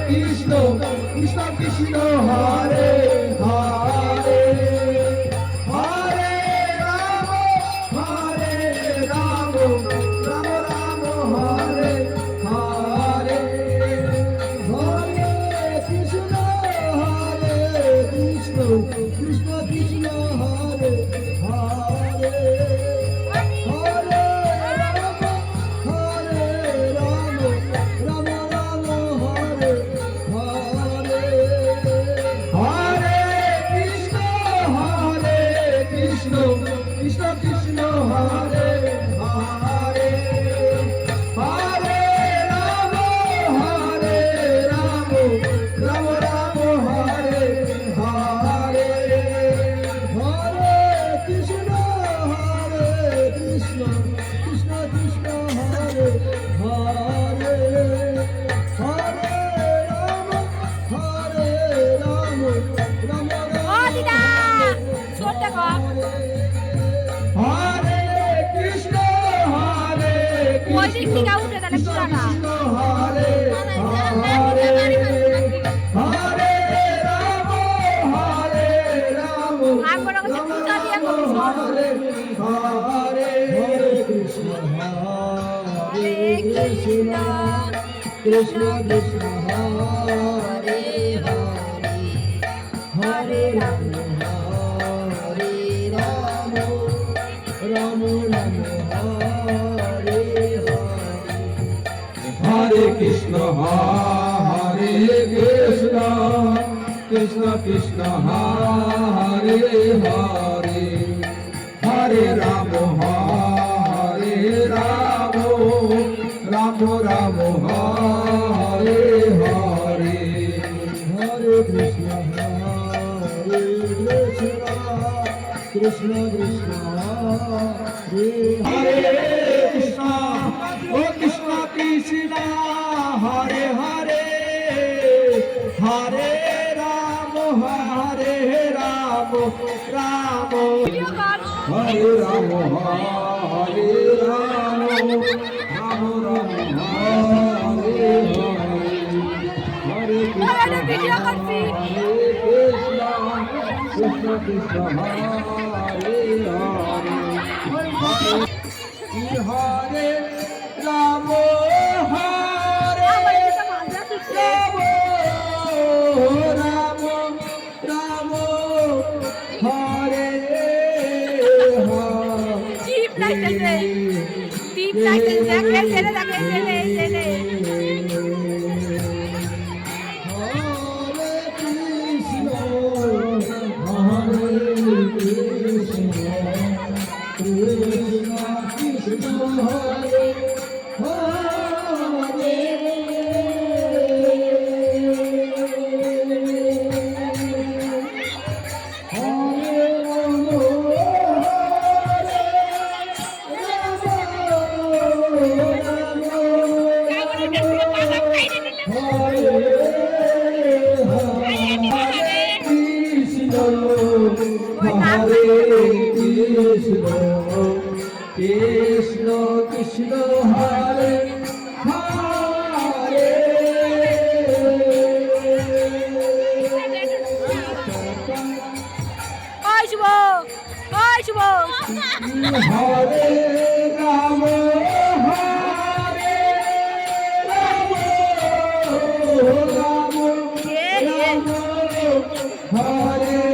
কৃষ্ণ কৃষ্ণ কৃষ্ণ হরে হরে হরে রাম রাম রাম হরে হরে হরে কৃষ্ণ কৃষ্ণ কৃষ্ণ হরে হরে কৃষ্ণ কৃষ্ণ হরে হরে হরে রাম রাম রাম হরে হরে হরে কৃষ্ণ কৃষ্ণ কৃষ্ণ হরে হরে হরে রাম রাম হরে কৃষ্ণ ওই দিক থেকে উঠে তাহলে পুরানা হরে হরে হরে রাম আর কোনো কিছু পূজা দিয়ে করব হরে হরে কৃষ্ণ কৃষ্ণ কৃষ্ণ কৃষ্ণ হরে হরে হরে রাম রাম রাম হরে হরে হরে কৃষ্ণ কৃষ্ণ কৃষ্ণ হরে হরে হরে রাম রাম রাম হরে হরে হরে কৃষ্ণ কৃষ্ণ কৃষ্ণ হরে কৃষ্ণ ও কৃষ্ণ কৃষ্ণ হরে হরে হরে রাম রাম হরে রাম হরে রাম রাম রাম হরে হরে হরে কৃষ্ণ কৃষ্ণ হরে হরে হরে রাম হরে রাম রাম হরে চিপ লাগতেছে দেখে ছেলে দেখে ছেলে কৃষ্ণ কৃষ্ণ হরে হরে হরে রাম রাম রাম হরে